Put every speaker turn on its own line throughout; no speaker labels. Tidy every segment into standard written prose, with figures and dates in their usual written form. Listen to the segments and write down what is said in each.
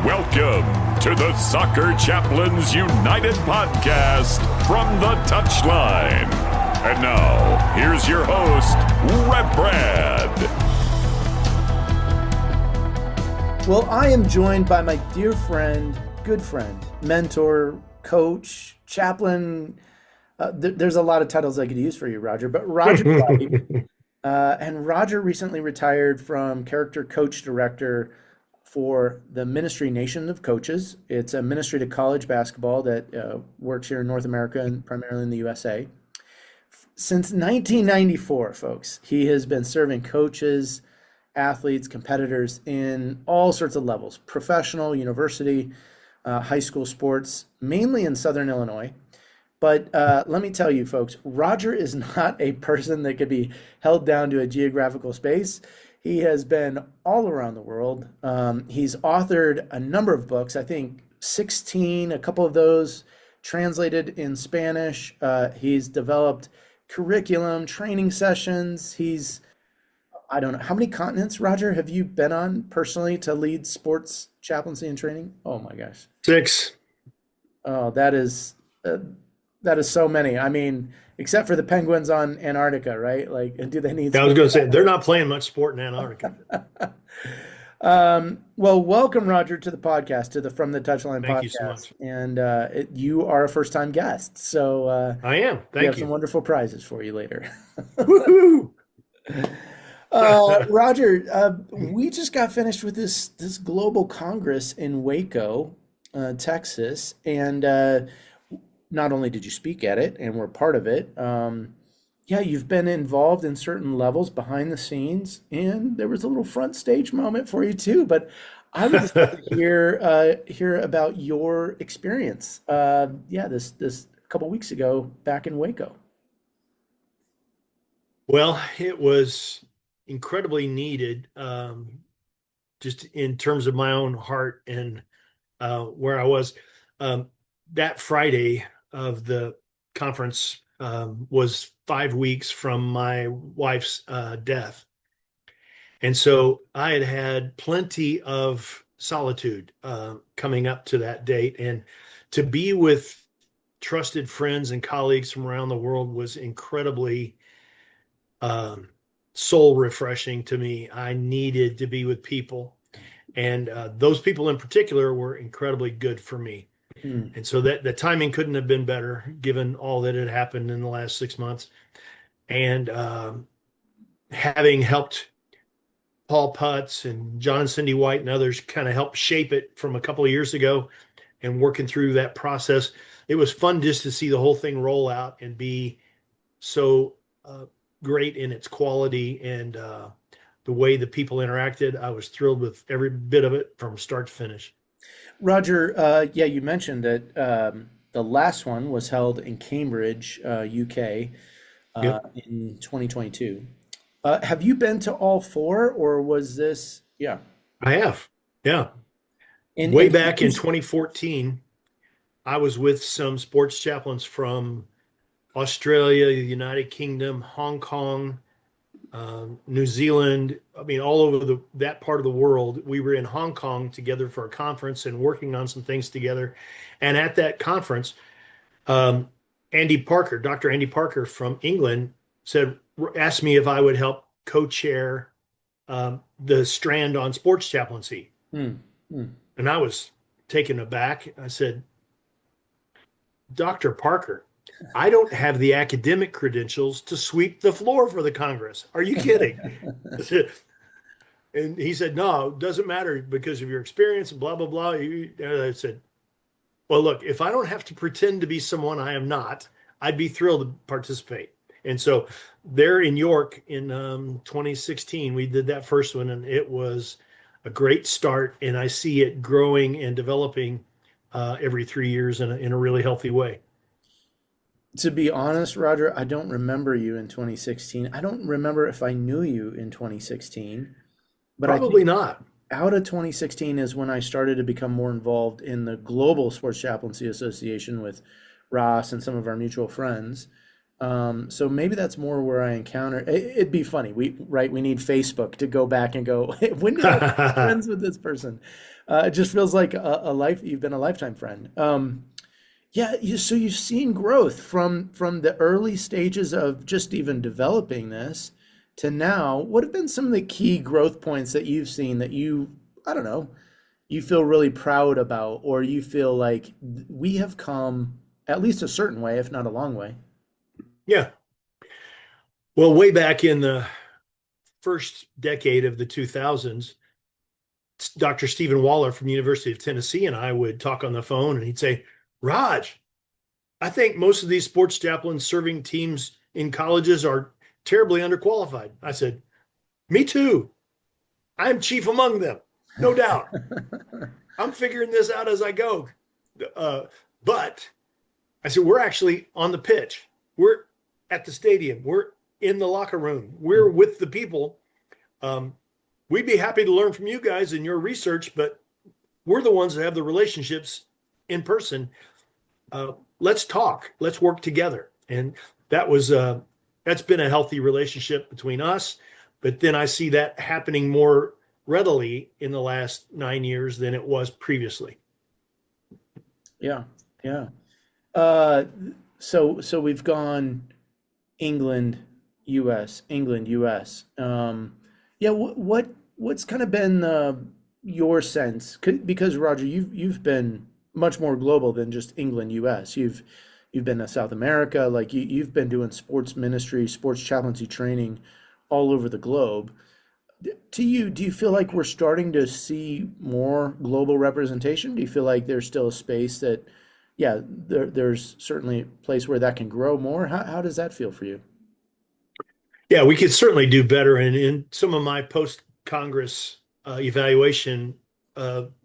Welcome to the Soccer Chaplains United podcast, From the Touchline. And now, here's your host, Rev Brad.
Well, I am joined by my dear friend, good friend, mentor, coach, chaplain. There's a lot of titles I could use for you, Roger, but Roger Lipe. And Roger recently retired from character coach director for the Ministry Nation of Coaches. It's a ministry to college basketball that works here in North America and primarily in the USA. Since 1994, folks, he has been serving coaches, athletes, competitors in all sorts of levels, professional, university, high school sports, mainly in Southern Illinois. But let me tell you, folks, Roger is not a person that could be held down to a geographical space. He has been all around the world. He's authored a number of books, I think 16, a couple of those translated in Spanish. He's developed curriculum, training sessions. I don't know, how many continents, Roger, have you been on personally to lead sports chaplaincy and training? Oh my gosh.
6.
Oh, that is so many. I mean, except for the Penguins on Antarctica, right? Like, do they need?
I was going to say they're not playing much sport in Antarctica.
Well, welcome, Roger, to the podcast, to the From the Touchline podcast.
Thank you so much.
And you are a first-time guest, so
I am.
We have
Thank
some
you.
wonderful prizes for you later.
Woohoo!
Roger, we just got finished with this global congress in Waco, Texas, and not only did you speak at it and were part of it, you've been involved in certain levels behind the scenes, and there was a little front stage moment for you too. But I would just like to hear about your experience. This couple weeks ago back in Waco.
Well, it was incredibly needed, just in terms of my own heart and where I was. That Friday of the conference was 5 weeks from my wife's death. And so I had plenty of solitude coming up to that date. And to be with trusted friends and colleagues from around the world was incredibly soul refreshing to me. I needed to be with people. And those people in particular were incredibly good for me. And so that the timing couldn't have been better given all that had happened in the last 6 months. And having helped Paul Putz and John and Cindy White and others kind of help shape it from a couple of years ago and working through that process, it was fun just to see the whole thing roll out and be so great in its quality and the way the people interacted. I was thrilled with every bit of it from start to finish.
Roger, you mentioned that the last one was held in Cambridge, UK, in 2022. Have you been to all four, or was this? Yeah,
I have. Yeah.
And
back in 2014, I was with some sports chaplains from Australia, the United Kingdom, Hong Kong, New Zealand. I mean, all over that part of the world. We were in Hong Kong together for a conference and working on some things together. And at that conference, Dr. Andy Parker from England asked me if I would help co-chair the strand on sports chaplaincy. And I was taken aback. I said, Dr. Parker, I don't have the academic credentials to sweep the floor for the Congress. Are you kidding? And he said, no, it doesn't matter because of your experience and blah, blah, blah. I said, well, look, if I don't have to pretend to be someone I am not, I'd be thrilled to participate. And so there in York in 2016, we did that first one, and it was a great start. And I see it growing and developing every 3 years in a really healthy way.
To be honest, Roger, I don't remember you in 2016. I don't remember if I knew you in 2016. But
probably not.
Out of 2016 is when I started to become more involved in the Global Sports Chaplaincy Association with Ross and some of our mutual friends. So maybe that's more where I encounter it'd be funny. We need Facebook to go back and go, "Hey, when did I become friends with this person?" It just feels like a life you've been a lifetime friend. Yeah, so you've seen growth from the early stages of just even developing this to now. What have been some of the key growth points that you've seen that I don't know, you feel really proud about, or you feel like we have come at least a certain way, if not a long way?
Yeah. Well, way back in the first decade of the 2000s, Dr. Stephen Waller from the University of Tennessee and I would talk on the phone, and he'd say, Raj, I think most of these sports chaplains serving teams in colleges are terribly underqualified. I said, me too. I'm chief among them, no doubt. I'm figuring this out as I go. But I said, we're actually on the pitch. We're at the stadium. We're in the locker room. We're with the people. We'd be happy to learn from you guys in your research, but we're the ones that have the relationships in person. Let's talk. Let's work together. And that's been a healthy relationship between us. But then I see that happening more readily in the last 9 years than it was previously.
Yeah, yeah. Uh, so we've gone England, U.S., England, U.S. Yeah, what's kind of been your sense? Because Roger, you've been much more global than just England, U.S. You've been to South America, like you've been doing sports ministry, sports chaplaincy training all over the globe. To you, do you feel like we're starting to see more global representation? Do you feel like there's still a space that, yeah, there's certainly a place where that can grow more? How does that feel for you?
Yeah, we could certainly do better. And in some of my post-Congress evaluation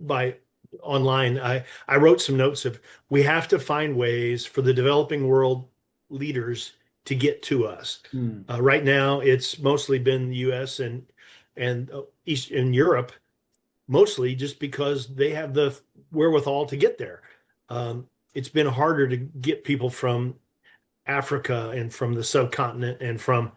by online, I wrote some notes of we have to find ways for the developing world leaders to get to us.
Hmm.
Right now, it's mostly been the U.S. and East in Europe, mostly just because they have the wherewithal to get there. It's been harder to get people from Africa and from the subcontinent and from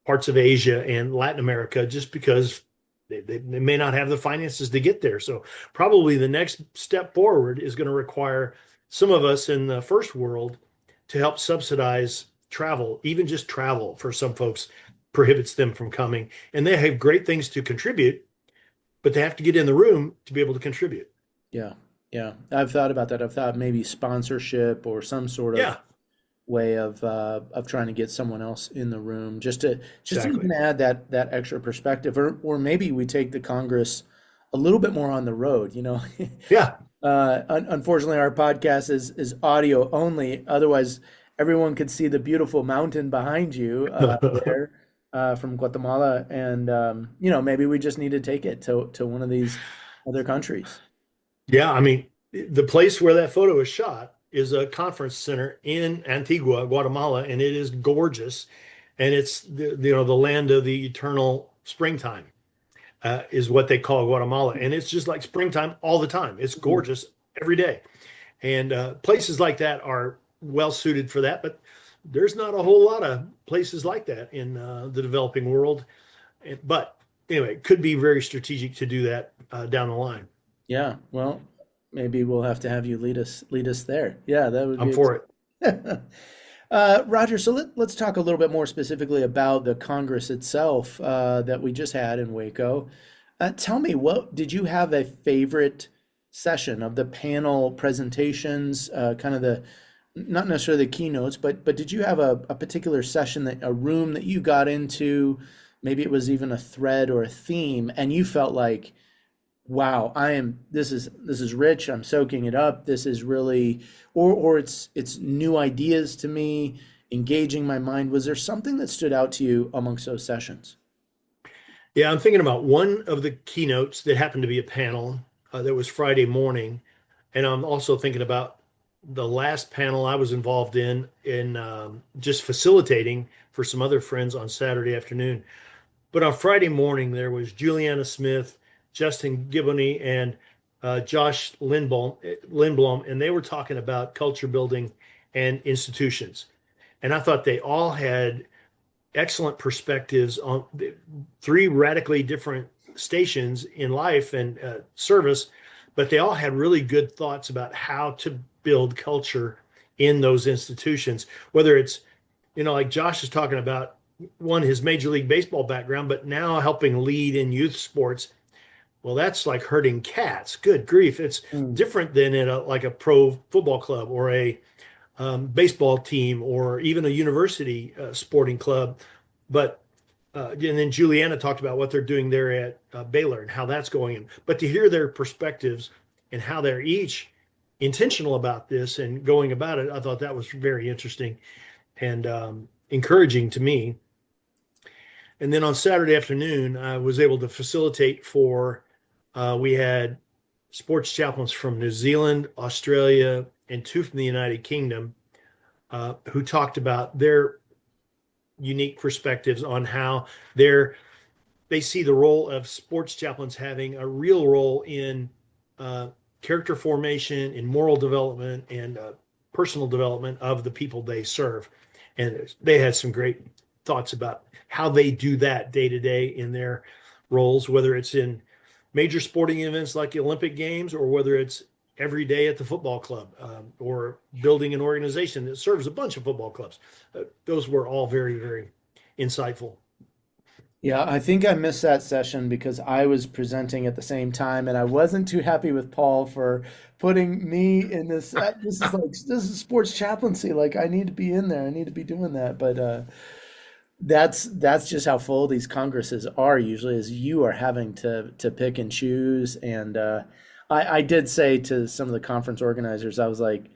parts of Asia and Latin America just because they may not have the finances to get there. So probably the next step forward is going to require some of us in the first world to help subsidize travel, even just travel for some folks prohibits them from coming. And they have great things to contribute, but they have to get in the room to be able to contribute.
Yeah, yeah. I've thought about that. I've thought maybe sponsorship or some sort of
Yeah,
way of trying to get someone else in the room just to
exactly.
even add that extra perspective, or maybe we take the Congress a little bit more on the road, you know.
Yeah.
Unfortunately, our podcast is audio only. Otherwise, everyone could see the beautiful mountain behind you there from Guatemala, and maybe we just need to take it to one of these other countries.
Yeah, I mean, the place where that photo is shot is a conference center in Antigua, Guatemala, and it is gorgeous. And it's the land of the eternal springtime, is what they call Guatemala. And it's just like springtime all the time. It's
Mm.
gorgeous every day. And places like that are well suited for that. But there's not a whole lot of places like that in the developing world. But anyway, it could be very strategic to do that down the line.
Yeah, well, maybe we'll have to have you lead us there. Yeah, that would
I'm
be
for it.
Roger, so let's talk a little bit more specifically about the Congress itself that we just had in Waco. Tell me, what did you have a favorite session of the panel presentations, kind of the not necessarily the keynotes, but did you have a particular session a room that you got into? Maybe it was even a thread or a theme, and you felt like, wow, this is rich. I'm soaking it up. This is really, or it's new ideas to me, engaging my mind. Was there something that stood out to you amongst those sessions?
Yeah, I'm thinking about one of the keynotes that happened to be a panel that was Friday morning, and I'm also thinking about the last panel I was involved in just facilitating for some other friends on Saturday afternoon. But on Friday morning, there was Juliana Smith, Justin Giboney, and Josh Lindblom, and they were talking about culture building and institutions. And I thought they all had excellent perspectives on 3 radically different stations in life and service, but they all had really good thoughts about how to build culture in those institutions, whether it's, like Josh is talking about, his Major League Baseball background, but now helping lead in youth sports. Well, that's like herding cats. Good grief. It's different than in a pro football club or a baseball team or even a university sporting club. But and then Juliana talked about what they're doing there at Baylor and how that's going. But to hear their perspectives and how they're each intentional about this and going about it, I thought that was very interesting and encouraging to me. And then on Saturday afternoon, I was able to facilitate for, we had sports chaplains from New Zealand, Australia, and 2 from the United Kingdom who talked about their unique perspectives on how they see the role of sports chaplains having a real role in character formation, in moral development, and personal development of the people they serve. And they had some great thoughts about how they do that day to day in their roles, whether it's in major sporting events like the Olympic Games or whether it's every day at the football club or building an organization that serves a bunch of football clubs. Those were all very, very insightful.
Yeah, I think I missed that session because I was presenting at the same time, and I wasn't too happy with Paul for putting me in this. This is sports chaplaincy. Like, I need to be in there. I need to be doing that. But that's just how full these congresses are usually, is you are having to pick and choose. And I did say to some of the conference organizers, I was like,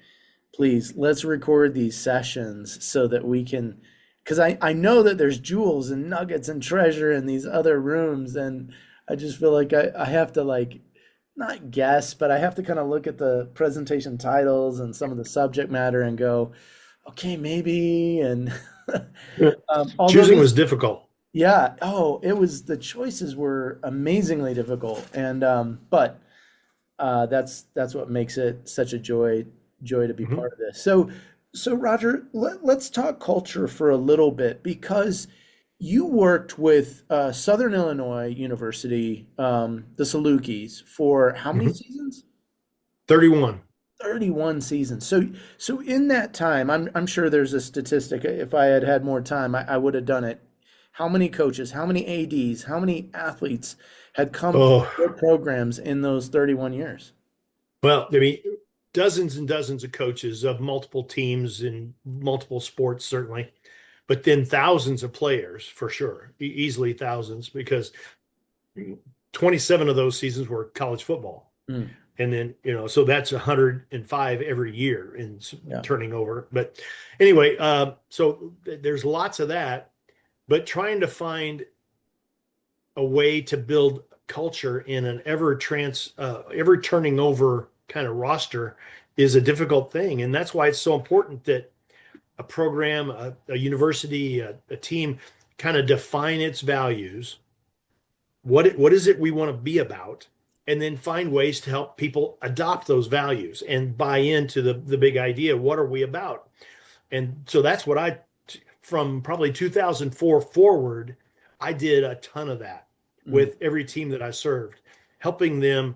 please, let's record these sessions so that we can, because I know that there's jewels and nuggets and treasure in these other rooms. And I just feel like I have to, like, not guess, but I have to kind of look at the presentation titles and some of the subject matter and go, okay, maybe. And
choosing was difficult.
Yeah. Oh, the choices were amazingly difficult. And, but that's what makes it such a joy to be part of this. So Roger, let's talk culture for a little bit, because you worked with Southern Illinois University, the Salukis, for how many seasons?
31.
31 seasons. So in that time, I'm sure there's a statistic. If I had more time, I would have done it. How many coaches, how many ADs, how many athletes had come through their programs in those 31 years?
Well, I mean, dozens and dozens of coaches of multiple teams in multiple sports, certainly, but then thousands of players for sure, easily thousands, because 27 of those seasons were college football. And then, so that's 105 every year in turning over. But anyway, so there's lots of that, but trying to find a way to build culture in an ever turning over kind of roster is a difficult thing. And that's why it's so important that a program, a university, a team kind of define its values. What is it we want to be about? And then find ways to help people adopt those values and buy into the big idea. What are we about? And so that's what from probably 2004 forward, I did a ton of that with every team that I served, helping them.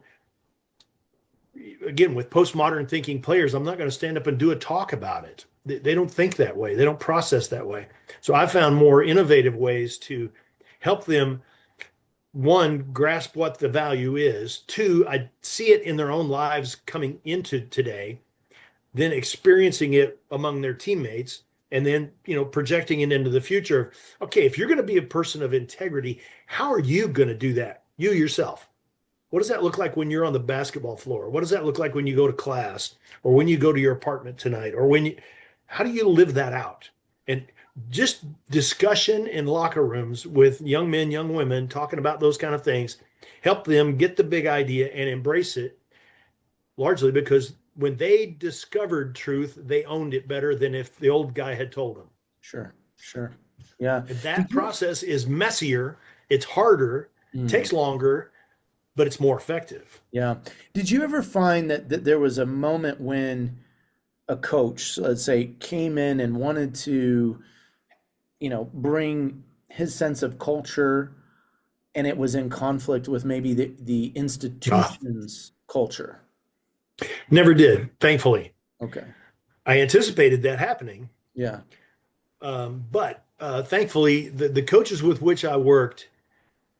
Again, with postmodern thinking players, I'm not going to stand up and do a talk about it. They don't think that way. They don't process that way. So I found more innovative ways to help them, one, grasp what the value is. Two, I see it in their own lives coming into today, then experiencing it among their teammates, and then, projecting it into the future. Okay, if you're going to be a person of integrity, how are you going to do that? You yourself. What does that look like when you're on the basketball floor? What does that look like when you go to class or when you go to your apartment tonight? Or how do you live that out? And just discussion in locker rooms with young men, young women, talking about those kind of things, help them get the big idea and embrace it, largely because when they discovered truth, they owned it better than if the old guy had told them.
Sure. Yeah.
And that process is messier. It's harder, takes longer, but it's more effective.
Yeah. Did you ever find that there was a moment when a coach, let's say, came in and wanted to, bring his sense of culture and it was in conflict with maybe the
Ah,
institution's culture?
never did, thankfully.
Okay.
I anticipated that happening,
Yeah.
but thankfully, the coaches with which I worked,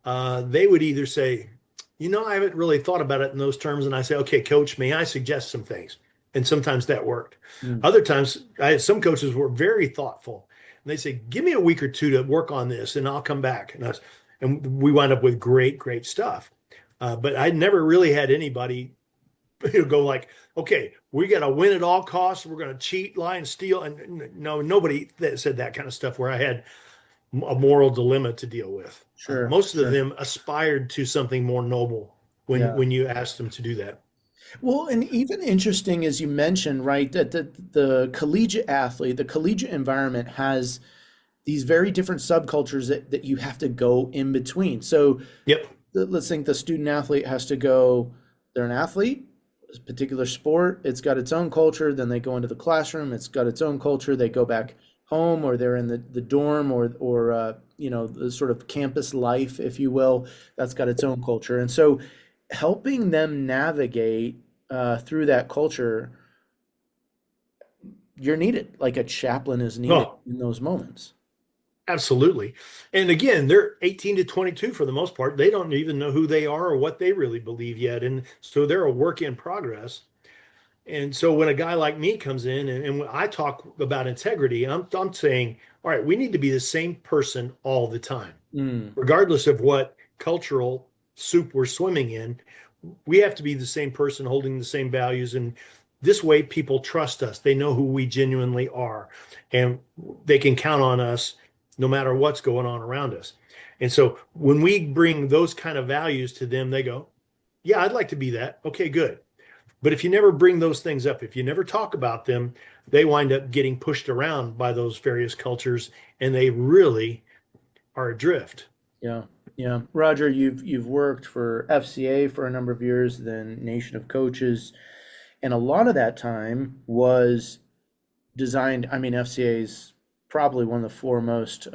they would either say, I haven't really thought about it in those terms. And I say, okay, coach, may I suggest some things? And sometimes that worked.
Mm.
Other times, I had some coaches were very thoughtful. And they say, give me a week or two to work on this and I'll come back. And we wind up with great, great stuff. But I never really had anybody go like, okay, we got to win at all costs. We're going to cheat, lie, and steal. And no, nobody that said that kind of stuff where I had a moral dilemma to deal with.
Sure.
Most of
Sure.
them aspired to something more noble
Yeah.
when you asked them to do that.
Well, and even interesting as you mentioned, right, that the collegiate athlete, the collegiate environment has these very different subcultures that you have to go in between. So
Yep.
let's think the student athlete has to go, they're an athlete, a particular sport, it's got its own culture, then they go into the classroom, it's got its own culture, they go back home or they're in the dorm or the sort of campus life, if you will, that's got its own culture. And so helping them navigate through that culture, you're needed. Like a chaplain is needed
Oh,
in those moments.
absolutely. And again, they're 18 to 22 for the most part. They don't even know who they are or what they really believe yet. And so they're a work in progress. And so when a guy like me comes in and when I talk about integrity, I'm saying, all right, we need to be the same person all the time,
Mm,
regardless of what cultural soup we're swimming in. We have to be the same person holding the same values. And this way, people trust us. They know who we genuinely are, and they can count on us no matter what's going on around us. And so when we bring those kind of values to them, they go, yeah, I'd like to be that. Okay, good. But if you never bring those things up, if you never talk about them, they wind up getting pushed around by those various cultures and they really are adrift.
yeah, yeah. Roger, you've worked for FCA for a number of years, then Nation of Coaches, and a lot of that time was designed. I mean, FCA is probably one of the foremost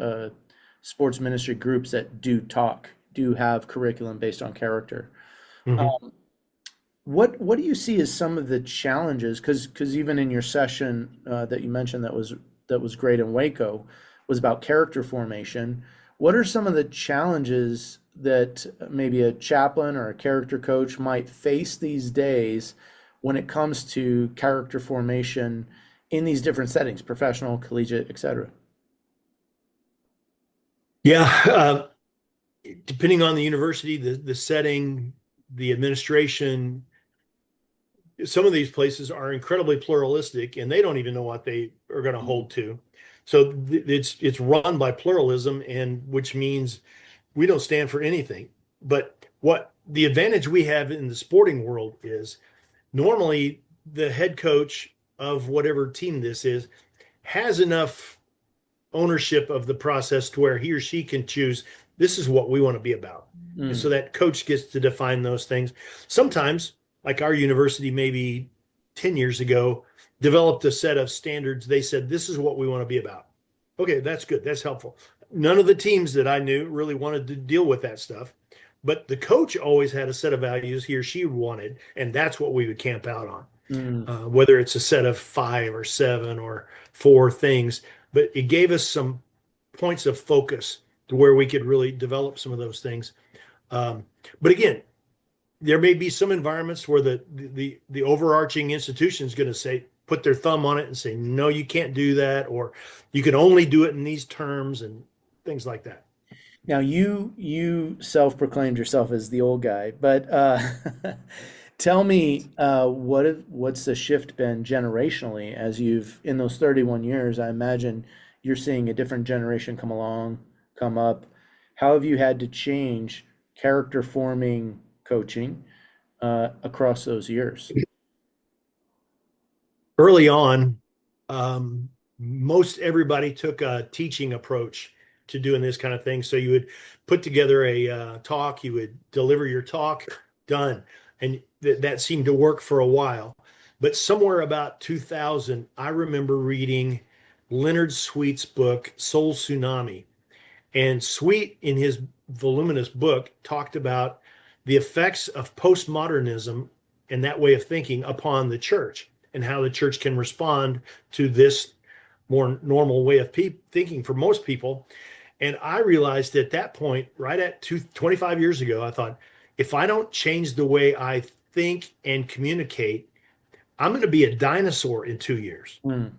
sports ministry groups that do have curriculum based on character.
Mhm.
What do you see as some of the challenges? Because even in your session that you mentioned that was great in Waco was about character formation. What are some of the challenges that maybe a chaplain or a character coach might face these days when it comes to character formation in these different settings, professional, collegiate, etc.?
Yeah, depending on the university, the setting, the administration, some of these places are incredibly pluralistic and they don't even know what they are going to hold to. So it's run by pluralism, and which means we don't stand for anything. But what the advantage we have in the sporting world is normally the head coach of whatever team this is has enough ownership of the process to where he or she can choose, this is what we want to be about. And
Mm,
so that coach gets to define those things. Sometimes, like our university, maybe 10 years ago, developed a set of standards. They said, this is what we want to be about. Okay, that's good. That's helpful. None of the teams that I knew really wanted to deal with that stuff. But the coach always had a set of values he or she wanted, and that's what we would camp out on.
mm,
Whether it's a set of 5 or 7 or 4 things, but it gave us some points of focus to where we could really develop some of those things. Um, but again, there may be some environments where the overarching institution is going to say, put their thumb on it and say, no, you can't do that, or you can only do it in these terms and things like that.
Now you self-proclaimed yourself as the old guy, but tell me what's the shift been generationally as you've in those 31 years? I imagine you're seeing a different generation come along, come up. How have you had to change character forming coaching across those years?
Early on, most everybody took a teaching approach to doing this kind of thing. So you would put together a you would deliver your talk, done. And that seemed to work for a while. But somewhere about 2000, I remember reading Leonard Sweet's book, Soul Tsunami. And Sweet, in his voluminous book, talked about the effects of postmodernism and that way of thinking upon the church, and how the church can respond to this more normal way of thinking for most people. And I realized at that point, right at 25 years ago, I thought, if I don't change the way I think and communicate, I'm going to be a dinosaur in 2 years. I'm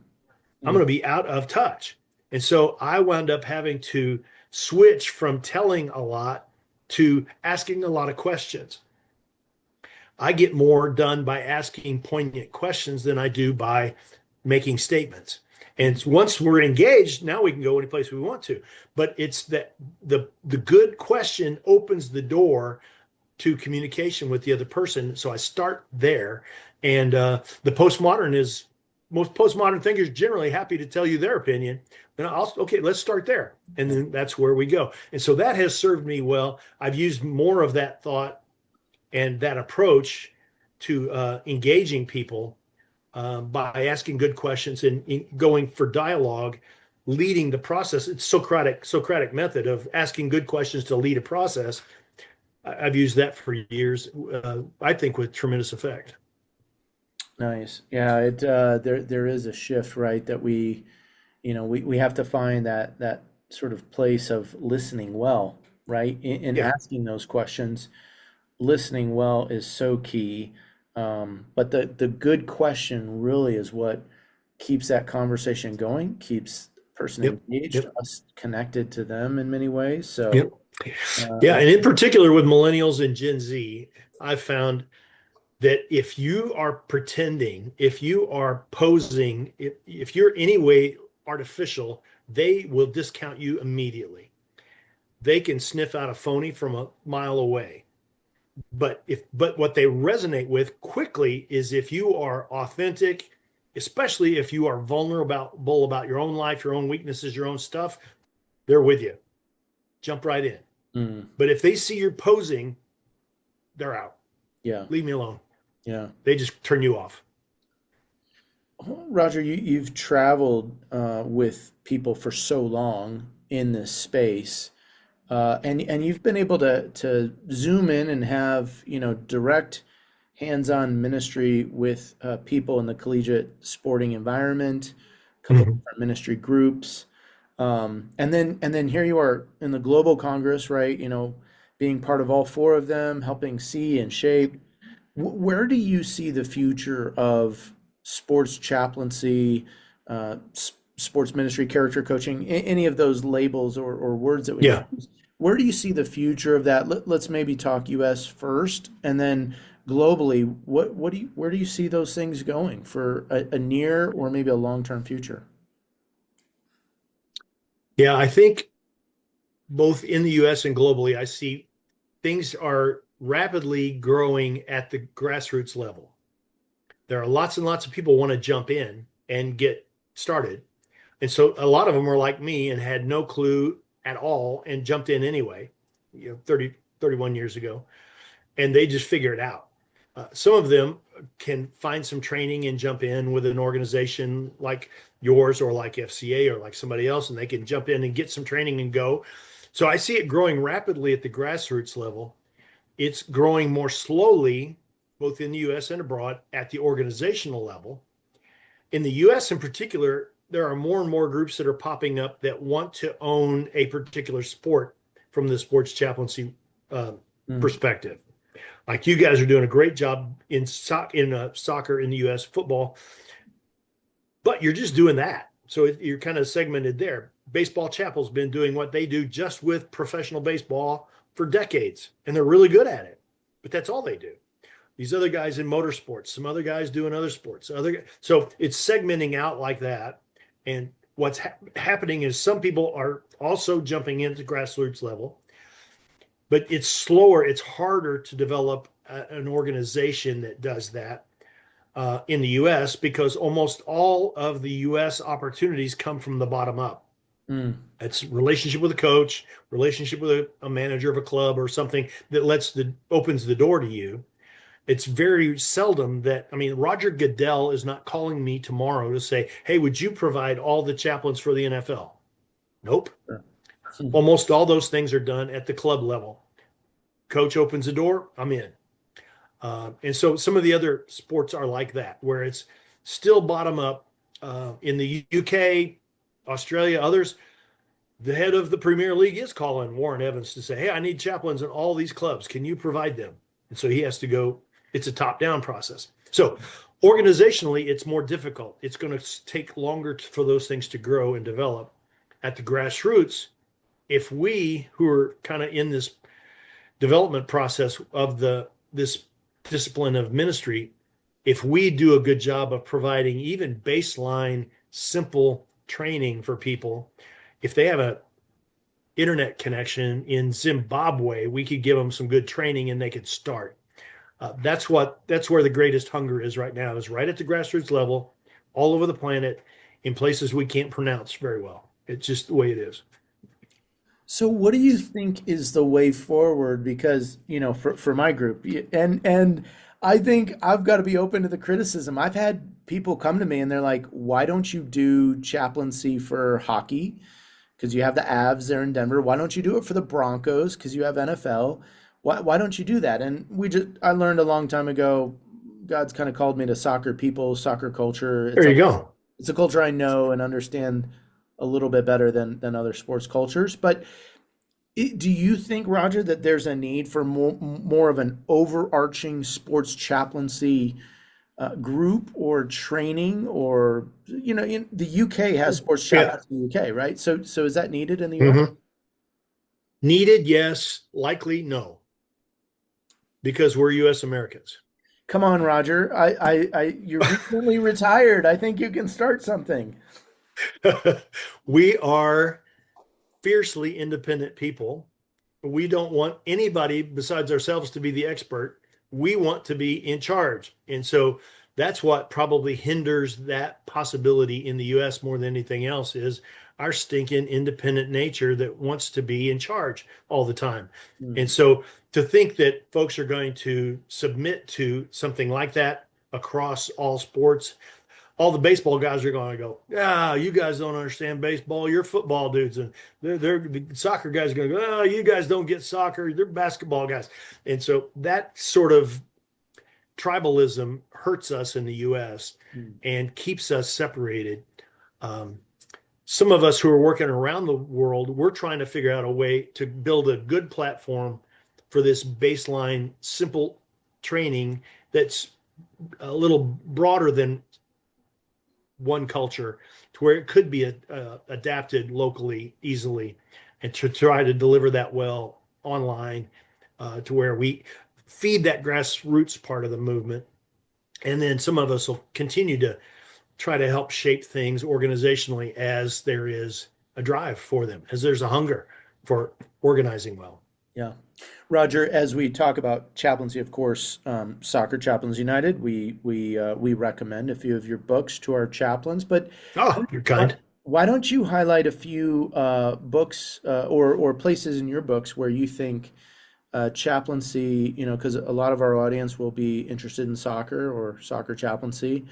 going to be out of touch. And so I wound up having to switch from telling a lot to asking a lot of questions. I get more done by asking poignant questions than I do by making statements. And once we're engaged, now we can go any place we want to. But it's that the good question opens the door to communication with the other person. So I start there. And the most postmodern thinkers generally happy to tell you their opinion. And okay, let's start there. And then that's where we go. And so that has served me well. I've used more of that thought and that approach to engaging people by asking good questions and going for dialogue, leading the process. It's Socratic method of asking good questions to lead a process. I've used that for years, I think with tremendous effect.
Nice. Yeah, there is a shift, right? That we have to find that sort of place of listening well, right? In
Yeah.
asking those questions, listening well is so key. But the good question really is what keeps that conversation going, keeps the person
Yep.
engaged,
Yep.
us connected to them in many ways. So,
Yep. Yeah. And in particular with millennials and Gen Z, I've found that if you are pretending, if you are posing, if you're any way artificial, they will discount you immediately. They can sniff out a phony from a mile away. But what they resonate with quickly is if you are authentic, especially if you are vulnerable about your own life, your own weaknesses, your own stuff, they're with you. Jump right in. But if they see you're posing, they're out.
yeah,
Leave me alone.
yeah.
They just turn you off.
Roger, you've traveled with people for so long in this space, and you've been able to zoom in and have direct hands-on ministry with people in the collegiate sporting environment, a couple
Mhm.
different ministry groups, and then here you are in the Global Congress, right? Being part of all four of them, helping see and shape. Where do you see the future of sports chaplaincy, sports ministry, character coaching, any of those labels or words that we
Yeah.
use? Where do you see the future of that? Let's maybe talk US first, and then globally, where do you see those things going for a near or maybe a long-term future?
Yeah, I think both in the US and globally, I see things are rapidly growing at the grassroots level. There are lots and lots of people want to jump in and get started. And so a lot of them were like me and had no clue at all and jumped in anyway, 31 years ago, and they just figure it out. Some of them can find some training and jump in with an organization like yours or like FCA or like somebody else, and they can jump in and get some training and go. So I see it growing rapidly at the grassroots level. It's growing more slowly, both in the US and abroad, at the organizational level. In the US in particular, there are more and more groups that are popping up that want to own a particular sport from the sports chaplaincy perspective. Like you guys are doing a great job in soccer in the US, football, but you're just doing that. So you're kind of segmented there. Baseball Chapel's been doing what they do just with professional baseball for decades, and they're really good at it, but that's all they do. These other guys in motorsports, some other guys doing other sports, so it's segmenting out like that. And what's happening is some people are also jumping into grassroots level, but it's slower. It's harder to develop an organization that does that in the U.S. because almost all of the U.S. opportunities come from the bottom up. It's relationship with a coach, relationship with a manager of a club or something that opens the door to you. It's very seldom that, I mean, Roger Goodell is not calling me tomorrow to say, hey, would you provide all the chaplains for the NFL? Nope.
Sure.
Almost all those things are done at the club level. Coach opens the door, I'm in. And so some of the other sports are like that, where it's still bottom up. In the UK, Australia, others, the head of the Premier League is calling Warren Evans to say, hey, I need chaplains in all these clubs. Can you provide them? And so he has to go. It's a top-down process. So organizationally, it's more difficult. It's going to take longer for those things to grow and develop. At the grassroots, if we who are kind of in this development process of this discipline of ministry, if we do a good job of providing even baseline, simple training for people, if they have a internet connection in Zimbabwe, we could give them some good training and they could start. That's where the greatest hunger is right now, is right at the grassroots level, all over the planet, in places we can't pronounce very well. It's just the way it is.
So what do you think is the way forward? Because, for my group, and I think I've got to be open to the criticism. I've had people come to me and they're like, why don't you do chaplaincy for hockey? Because you have the Avs there in Denver. Why don't you do it for the Broncos? Because you have NFL. Why don't you do that? And I learned a long time ago, God's kind of called me to soccer people, soccer culture.
There you go.
It's a culture I know and understand a little bit better than other sports cultures. But do you think, Roger, that there's a need for more of an overarching sports chaplaincy group or training? Or, in the UK has sports chaplains in the UK, right? So is that needed in the US?
Mm-hmm. Needed, yes. Likely, no. Because we're US Americans.
Come on, Roger. You're recently retired. I think you can start something.
We are fiercely independent people. We don't want anybody besides ourselves to be the expert. We want to be in charge. And so that's what probably hinders that possibility in the US more than anything else, is our stinking independent nature that wants to be in charge all the time. And so to think that folks are going to submit to something like that across all sports, all the baseball guys are going to go, you guys don't understand baseball. You're football dudes. And the soccer guys are going to go, you guys don't get soccer. They're basketball guys. And so that sort of tribalism hurts us in the U.S. and keeps us separated. Some of us who are working around the world, we're trying to figure out a way to build a good platform for this baseline, simple training that's a little broader than one culture, to where it could be adapted locally easily, and to try to deliver that well online, to where we feed that grassroots part of the movement. And then some of us will continue to try to help shape things organizationally as there is a drive for them, as there's a hunger for organizing well.
Yeah. Roger, as we talk about chaplaincy, of course, Soccer Chaplains United, we recommend a few of your books to our chaplains. But
you're kind.
Why don't you highlight a few books or places in your books where you think chaplaincy, because a lot of our audience will be interested in soccer or soccer chaplaincy.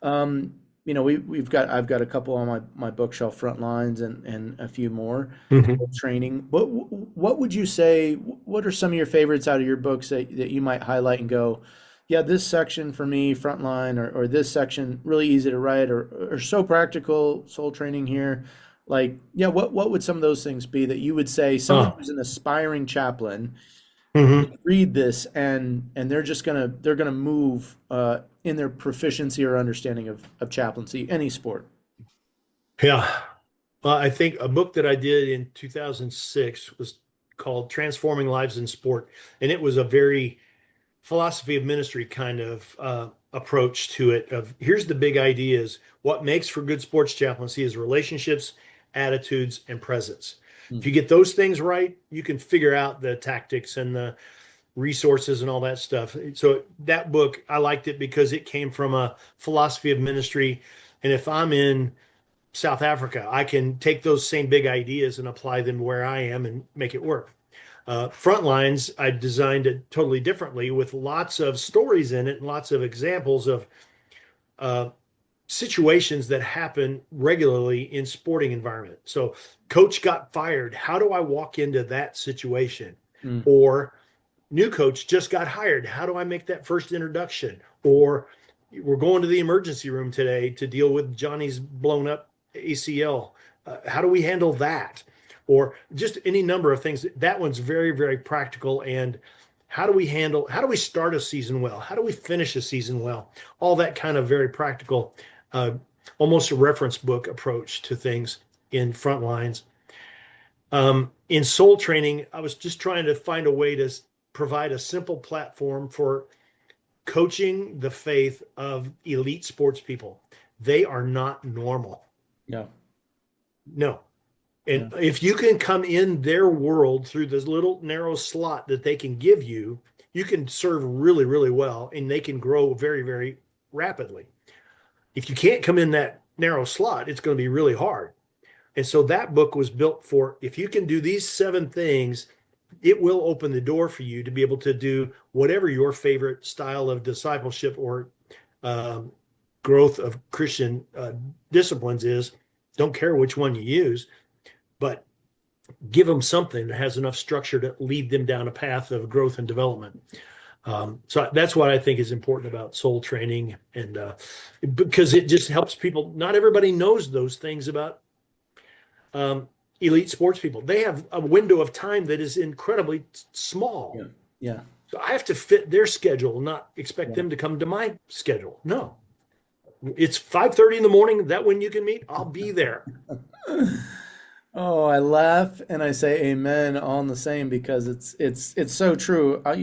I've got a couple on my bookshelf, Front Lines, and a few more training. But what would you say? What are some of your favorites out of your books that you might highlight and go, yeah, this section for me, Frontline, or this section really easy to write, or so practical, soul training here. Like, yeah, what would some of those things be that you would say someone who's an aspiring chaplain read this and they're gonna move in their proficiency or understanding of chaplaincy, any sport?
Yeah. Well, I think a book that I did in 2006 was called Transforming Lives in Sport. And it was a very philosophy of ministry kind of approach to it, of here's the big ideas. What makes for good sports chaplaincy is relationships, attitudes, and presence. If you get those things right, you can figure out the tactics and the resources and all that stuff. So that book, I liked it because it came from a philosophy of ministry. And if I'm in South Africa, I can take those same big ideas and apply them where I am and make it work. Frontlines, I designed it totally differently with lots of stories in it and lots of examples of uh, situations that happen regularly in sporting environment. So coach got fired. How do I walk into that situation?
Mm.
Or new coach just got hired. How do I make that first introduction? Or we're going to the emergency room today to deal with Johnny's blown up ACL. How do we handle that? Or just any number of things. That one's very, very practical. And how do we start a season well? How do we finish a season well? All that kind of very practical, uh, almost a reference book approach to things in front lines. In soul training, I was just trying to find a way to provide a simple platform for coaching the faith of elite sports people. They are not normal.
No.
No. And if you can come in their world through this little narrow slot that they can give you, you can serve really, really well, and they can grow very, very rapidly. If you can't come in that narrow slot, it's going to be really hard. And so that book was built for, if you can do these 7 things, it will open the door for you to be able to do whatever your favorite style of discipleship or growth of Christian disciplines is. Don't care which one you use, but give them something that has enough structure to lead them down a path of growth and development. So that's what I think is important about soul training, and because it just helps people. Not everybody knows those things about elite sports people. They have a window of time that is incredibly small.
Yeah.
So I have to fit their schedule, not expect them to come to my schedule. No. It's 5:30 in the morning. That when you can meet, I'll be there.
Oh, I laugh and I say amen all in the same, because it's so true. I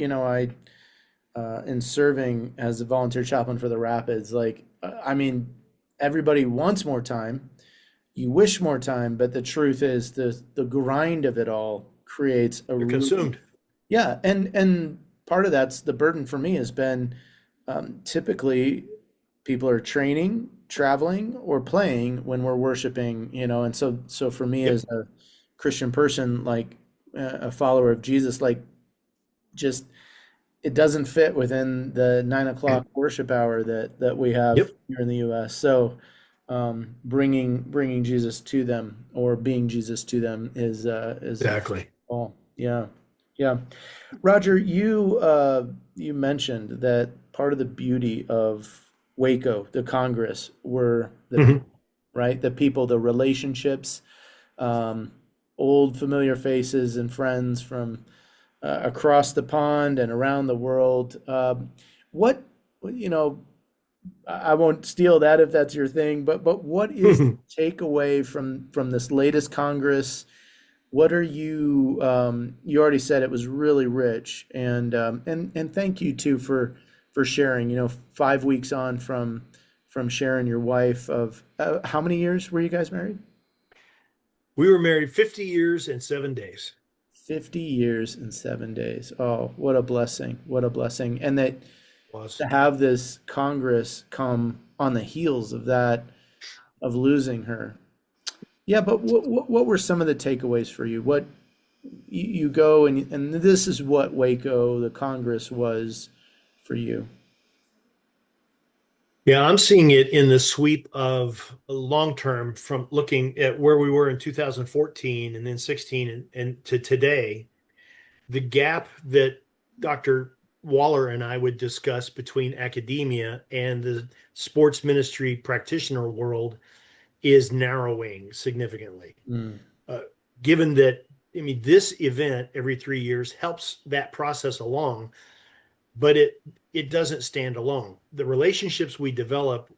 in serving as a volunteer chaplain for the Rapids, everybody wants more time. You wish more time, but the truth is the grind of it all creates
You're consumed.
Yeah, and part of that's the burden for me has been typically people are training, traveling, or playing when we're worshiping, and so for me as a Christian person, like a follower of Jesus, just it doesn't fit within the 9 o'clock worship hour that we have here in the U.S. So bringing Jesus to them, or being Jesus to them, is
Exactly.
Oh, yeah. Roger, you mentioned that part of the beauty of Waco, the Congress, were the right, the people, the relationships, old familiar faces and friends from across the pond and around the world. What I won't steal that if that's your thing, but what is the takeaway from this latest Congress? What are you you already said it was really rich, and thank you too for sharing, 5 weeks on from Sharon, your wife, of how many years were you guys married?
We were married 50 years and 7 days.
50 years and 7 days. Oh, what a blessing. What a blessing. And that to have this Congress come on the heels of that, of losing her. Yeah, but what were some of the takeaways for you? What you go and this is what Waco, the Congress, was for you.
Yeah, I'm seeing it in the sweep of long term, from looking at where we were in 2014 and then 16 and to today. The gap that Dr. Waller and I would discuss between academia and the sports ministry practitioner world is narrowing significantly. Given that, this event every 3 years helps that process along, but it doesn't stand alone. The relationships we develop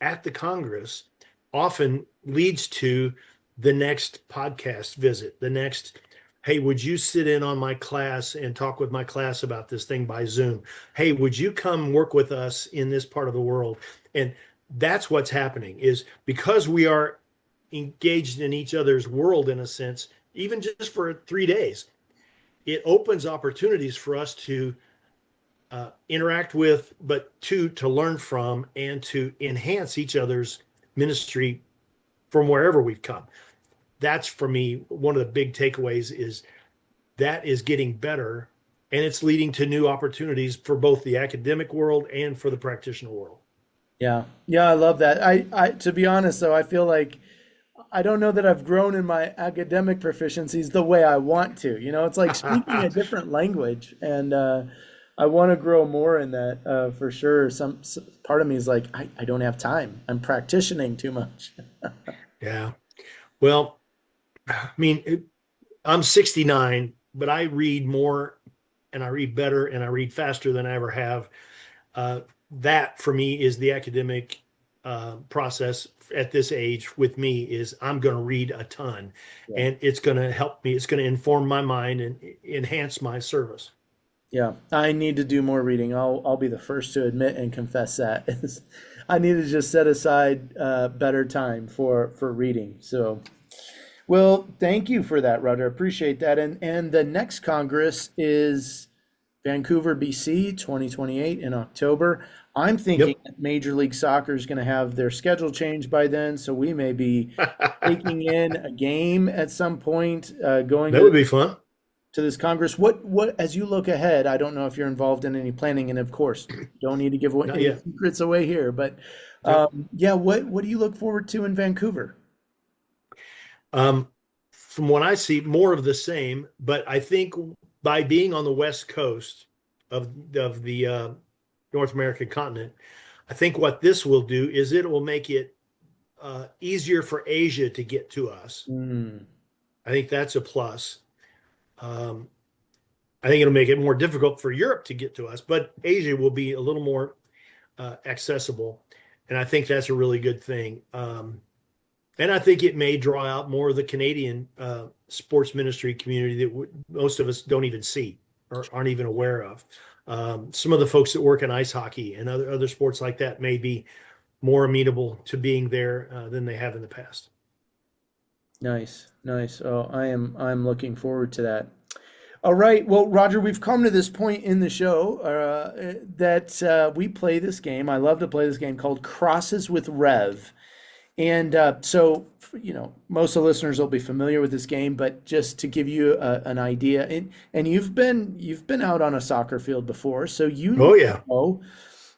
at the Congress often leads to the next podcast visit, the next, hey, would you sit in on my class and talk with my class about this thing by Zoom? Hey, would you come work with us in this part of the world? And that's what's happening, is because we are engaged in each other's world, in a sense, even just for 3 days, it opens opportunities for us to interact with, but to learn from and to enhance each other's ministry from wherever we've come. That's, for me, one of the big takeaways is that is getting better, and it's leading to new opportunities for both the academic world and for the practitioner world.
Yeah. Yeah, I love that. I to be honest though, I feel like I don't know that I've grown in my academic proficiencies the way I want to. It's like speaking a different language, and I want to grow more in that for sure. Some part of me is like, I don't have time. I'm practicing too much.
Yeah. Well, I mean, I'm 69, but I read more and I read better and I read faster than I ever have. That for me is the academic process at this age with me is I'm going to read a ton, and it's going to help me. It's going to inform my mind and enhance my service.
Yeah, I need to do more reading. I'll be the first to admit and confess that. I need to just set aside better time for reading. So, well, thank you for that, Roger. Appreciate that. And the next Congress is Vancouver, BC, 2028 in October. I'm thinking
Yep.
that Major League Soccer is going to have their schedule changed by then, so we may be taking in a game at some point, going
That would be fun.
to this Congress. What as you look ahead, I don't know if you're involved in any planning, and of course, don't need to give away
Not
any
yet.
secrets away here, but
Yep.
yeah, what do you look forward to in Vancouver?
From what I see, more of the same. But I think by being on the west coast of the North American continent, I think what this will do is it will make it easier for Asia to get to us.
Mm,
I think that's a plus. Um, I think it'll make it more difficult for Europe to get to us, but Asia will be a little more accessible, and I think that's a really good thing. And I think it may draw out more of the Canadian sports ministry community that most of us don't even see or aren't even aware of. Some of the folks that work in ice hockey and other sports like that may be more amenable to being there than they have in the past.
nice, nice. Oh, I'm looking forward to that. All right. Well, Roger, we've come to this point in the show that we play this game. I love to play this game called Crosses with Rev. And so, most of the listeners will be familiar with this game, but just to give you an idea, and you've been out on a soccer field before, so
Oh yeah,
know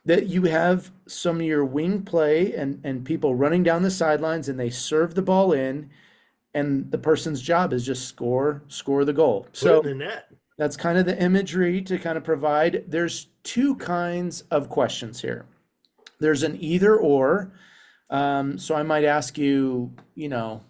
that you have some of your wing play and people running down the sidelines, and they serve the ball in, and the person's job is just score the goal.
put
So
it in the net.
that's kind of the imagery to kind of provide. There's two kinds of questions here. There's an either or. So I might ask you, do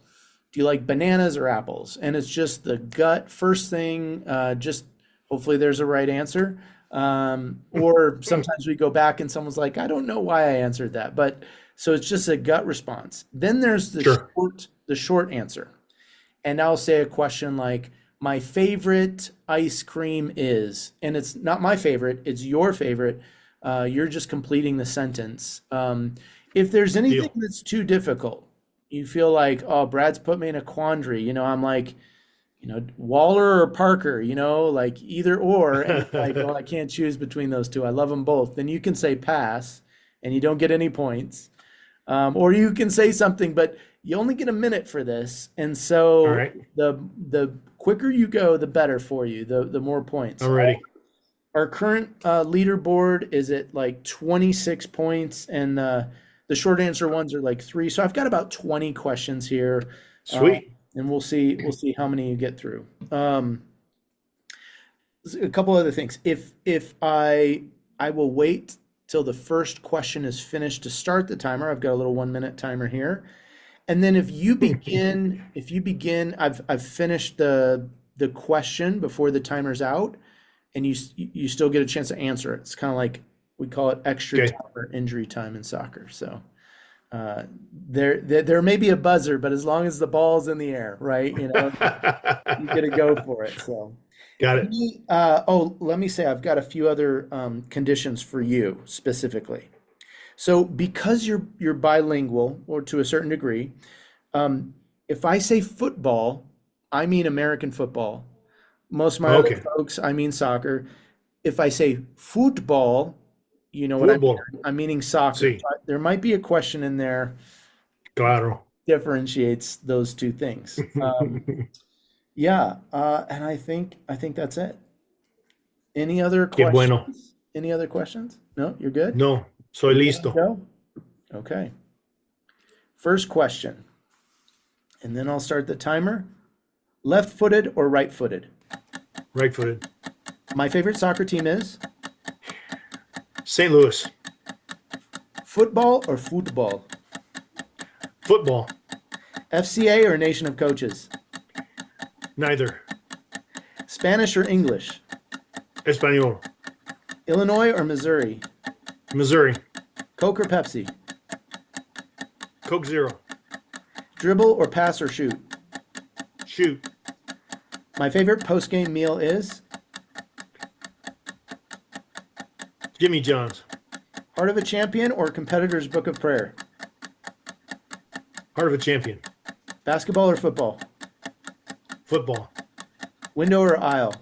you like bananas or apples? And it's just the gut first thing, just hopefully there's a right answer. Or sometimes we go back and someone's like, I don't know why I answered that. But so it's just a gut response. Then there's the
Sure.
short answer. And I'll say a question like, my favorite ice cream is, and it's not my favorite, it's your favorite. You're just completing the sentence. If there's anything
Deal.
that's too difficult, you feel like, oh, Brad's put me in a quandary. I'm like, Waller or Parker, like either or. And it's like, well, I can't choose between those two. I love them both. Then you can say pass and you don't get any points. Or you can say something, but you only get a minute for this. And
All
so
right,
the quicker you go, the better for you, the more points.
I'm ready.
Our current leaderboard is at like 26 points, and the short answer ones are like 3. So I've got about 20 questions here,
Sweet.
and we'll see how many you get through. A couple other things. If I will wait till the first question is finished to start the timer. I've got a little 1-minute timer here, and then if you begin, I've finished the question before the timer's out, and you still get a chance to answer it. It's kind of like we call it extra
Okay.
time or injury time in soccer. So there may be a buzzer, but as long as the ball's in the air, right? You get to go for it. So
Got it.
let me say I've got a few other conditions for you specifically. So because you're bilingual, or to a certain degree, if I say football, I mean American football. Most of my other
Okay.
folks, I mean soccer. If I say football, you know what I mean?
Football.
I'm meaning soccer.
See.
So there might be a question in there
Claro.
differentiates those two things. Yeah, and I think that's it. Any other
Que bueno.
questions? Any other questions? No, you're good?
No, soy
We're good to
listo.
go? Okay. First question, and then I'll start the timer. Left-footed or right-footed?
Right-footed.
My favorite soccer team is
St. Louis.
football or football?
Football.
FCA or Nation of Coaches?
Neither.
Spanish or English?
Espanol.
Illinois or Missouri?
Missouri.
Coke or Pepsi?
Coke Zero.
Dribble or pass or shoot?
Shoot.
My favorite post-game meal is
Jimmy John's.
Heart of a Champion or Competitor's Book of Prayer?
Heart of a Champion.
Basketball or football?
Football.
Window or aisle?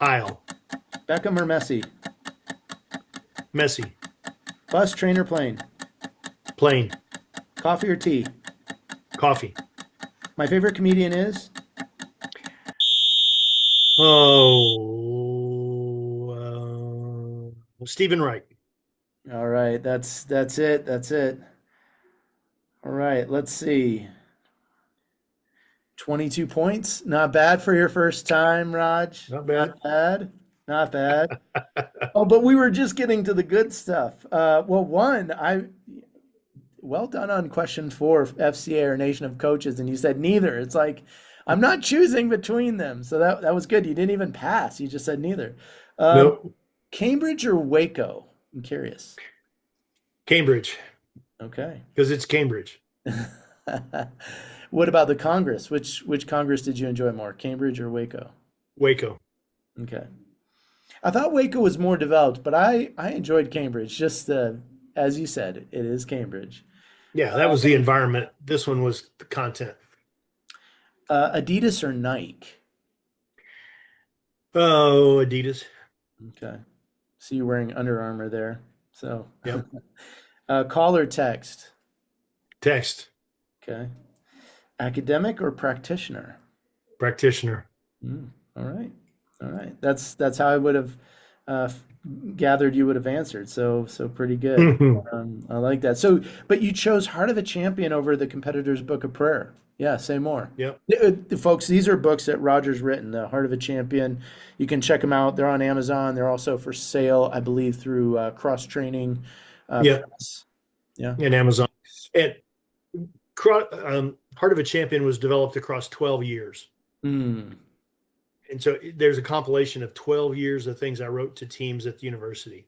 Aisle.
Beckham or Messi?
Messi.
Bus, train, or plane?
Plane.
Coffee or tea?
Coffee.
My favorite comedian is
Stephen Wright.
all right. That's it. That's it. All right. Let's see. 22 points. Not bad for your first time, Raj.
Not bad.
Not bad. Not bad. Oh, but we were just getting to the good stuff. Well done on question 4, FCA or Nation of Coaches, and you said neither. It's like I'm not choosing between them, so that was good. You didn't even pass. You just said neither.
Nope.
Cambridge or Waco? I'm curious.
Cambridge.
Okay.
Because it's Cambridge.
What about the Congress? Which Congress did you enjoy more, Cambridge or Waco?
Waco.
Okay. I thought Waco was more developed, but I enjoyed Cambridge. Just as you said, it is Cambridge.
Yeah, that was the environment. This one was the content.
Adidas or Nike?
Oh, Adidas.
Okay. See you wearing Under Armour there. So,
Yep.
Call or text?
Text.
Okay. Academic or practitioner?
Practitioner.
All right. All right. That's how I would have gathered you would have answered. So pretty good. I like that. So, but you chose Heart of a Champion over the Competitor's Book of Prayer. Yeah, say more.
Yep.
Folks, these are books that Roger's written, The Heart of a Champion. You can check them out. They're on Amazon. They're also for sale, I believe, through Cross Training.
Yeah.
Yeah.
And Amazon. And Heart of a Champion was developed across 12 years.
Mm.
And so there's a compilation of 12 years of things I wrote to teams at the university,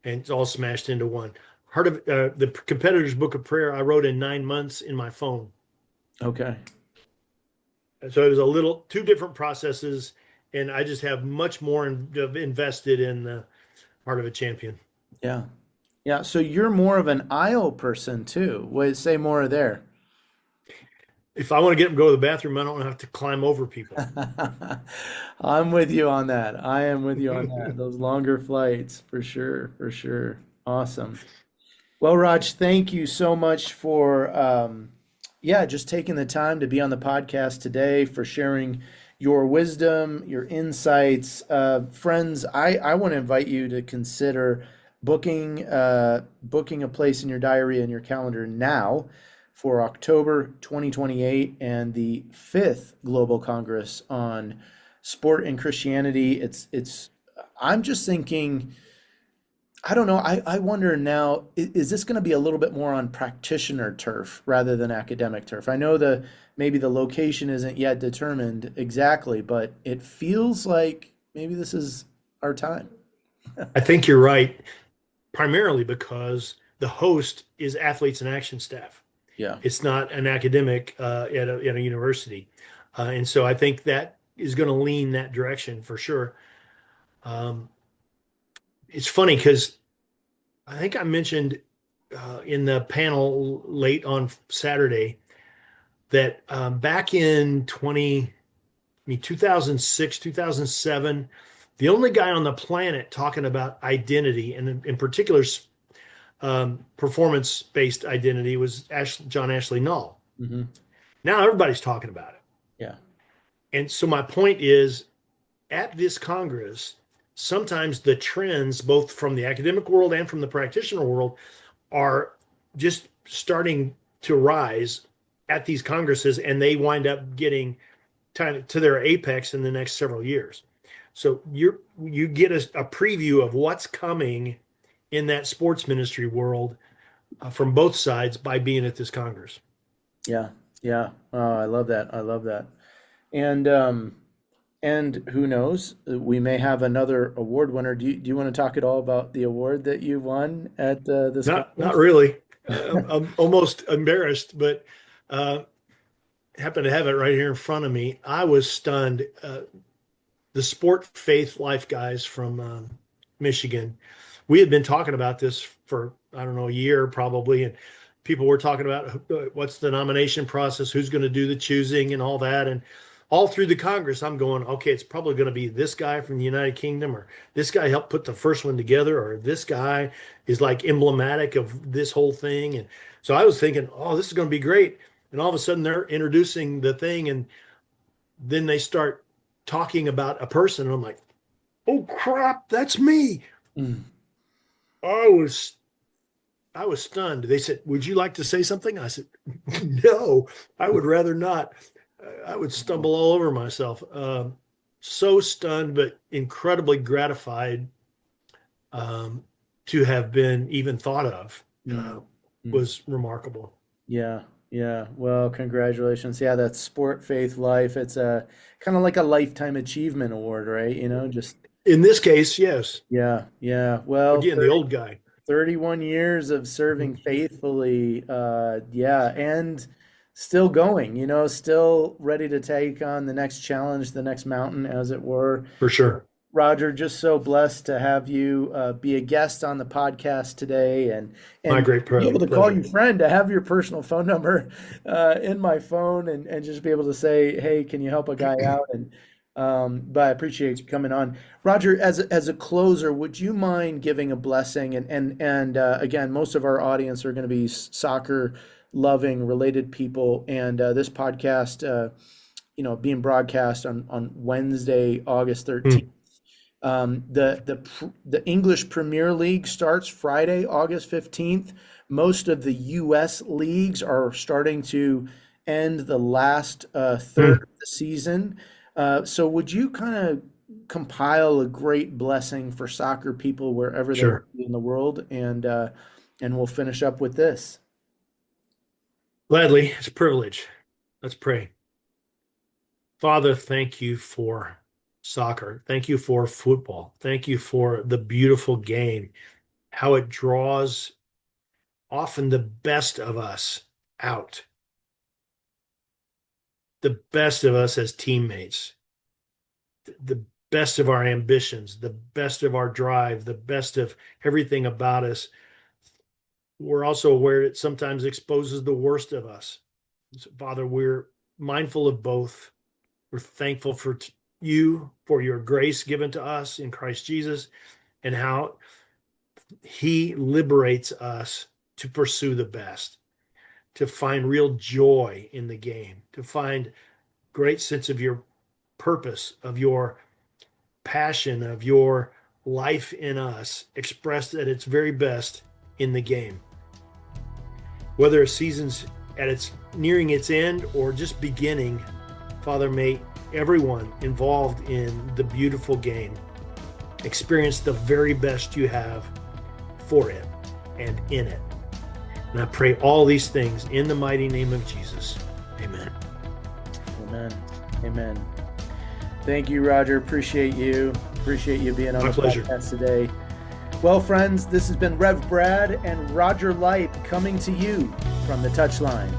and it's all smashed into one. Heart of the Competitor's Book of Prayer I wrote in 9 months in my phone.
Okay.
And so it was two different processes, and I just have much more invested in the Heart of a Champion.
Yeah. Yeah. So you're more of an aisle person too. Say more there.
If I want to get them to go to the bathroom, I don't have to climb over people.
I'm with you on that. I am with you on that. Those longer flights, for sure, for sure. Awesome. Well, Raj, thank you so much for just taking the time to be on the podcast today, for sharing your wisdom, your insights. Friends, I want to invite you to consider booking a place in your diary and your calendar now for October 2028 and the 5th Global Congress on Sport and Christianity. I'm just thinking, I don't know, I wonder now, is this going to be a little bit more on practitioner turf rather than academic turf? I know maybe the location isn't yet determined exactly, but it feels like maybe this is our time.
I think you're right, primarily because the host is athletes and action staff.
Yeah.
It's not an academic at a university. And so I think that is going to lean that direction for sure. It's funny because I think I mentioned in the panel late on Saturday that back in 2006, 2007, the only guy on the planet talking about identity, and in particular performance-based identity, was John Ashley Null.
Mm-hmm.
Now everybody's talking about it.
Yeah.
And so my point is, at this Congress, sometimes the trends, both from the academic world and from the practitioner world, are just starting to rise at these Congresses, and they wind up getting to their apex in the next several years. So you get a preview of what's coming in that sports ministry world from both sides by being at this Congress.
Yeah. Oh, I love that. And who knows, we may have another award winner. Do you want to talk at all about the award that you won at this conference?
Not really. I'm almost embarrassed, but happen to have it right here in front of me. I was stunned. The Sport.Faith.Life guys from Michigan, we had been talking about this for, I don't know, a year probably, and people were talking about what's the nomination process, who's going to do the choosing and all that. And all through the Congress, I'm going, okay, it's probably going to be this guy from the United Kingdom, or this guy helped put the first one together, or this guy is like emblematic of this whole thing. And so I was thinking, oh, this is going to be great. And all of a sudden they're introducing the thing, and then they start talking about a person, and I'm like, oh crap, that's me. I was stunned. They said, would you like to say something? I said, no, I would rather not. I would stumble all over myself. So stunned, but incredibly gratified to have been even thought of. Was remarkable.
Yeah. Well, congratulations. Yeah, that's Sport.Faith.Life. It's a kind of like a lifetime achievement award, right? Just
in this case, yes.
Yeah. Well,
again, the old guy.
31 years of serving faithfully. And still going, still ready to take on the next challenge, the next mountain, as it were.
For sure.
Roger, just so blessed to have you be a guest on the podcast today, and
my great pleasure.
Be able to call you friend, to have your personal phone number in my phone, and just be able to say, hey, can you help a guy out? And but I appreciate you coming on. Roger, as a closer, would you mind giving a blessing? And again, most of our audience are going to be soccer loving, related people, and this podcast, being broadcast on Wednesday, August 13th. The English Premier League starts Friday, August 15th. Most of the U.S. leagues are starting to end the last third of the season. So would you kind of compile a great blessing for soccer people wherever they're in the world, and we'll finish up with this.
Gladly, it's a privilege. Let's pray. Father, thank you for soccer. Thank you for football. Thank you for the beautiful game, how it draws often the best of us out, the best of us as teammates, the best of our ambitions, the best of our drive, the best of everything about us. We're also aware it sometimes exposes the worst of us. So, Father, we're mindful of both. We're thankful for you, for your grace given to us in Christ Jesus, and how he liberates us to pursue the best, to find real joy in the game, to find great sense of your purpose, of your passion, of your life in us, expressed at its very best in the game. Whether a season's at its nearing its end or just beginning, Father, may everyone involved in the beautiful game experience the very best you have for it and in it. And I pray all these things in the mighty name of Jesus. Amen.
Amen. Thank you, Roger. Appreciate you being on the podcast today. Well, friends, this has been Rev Brad and Roger Lipe coming to you from the Touchline.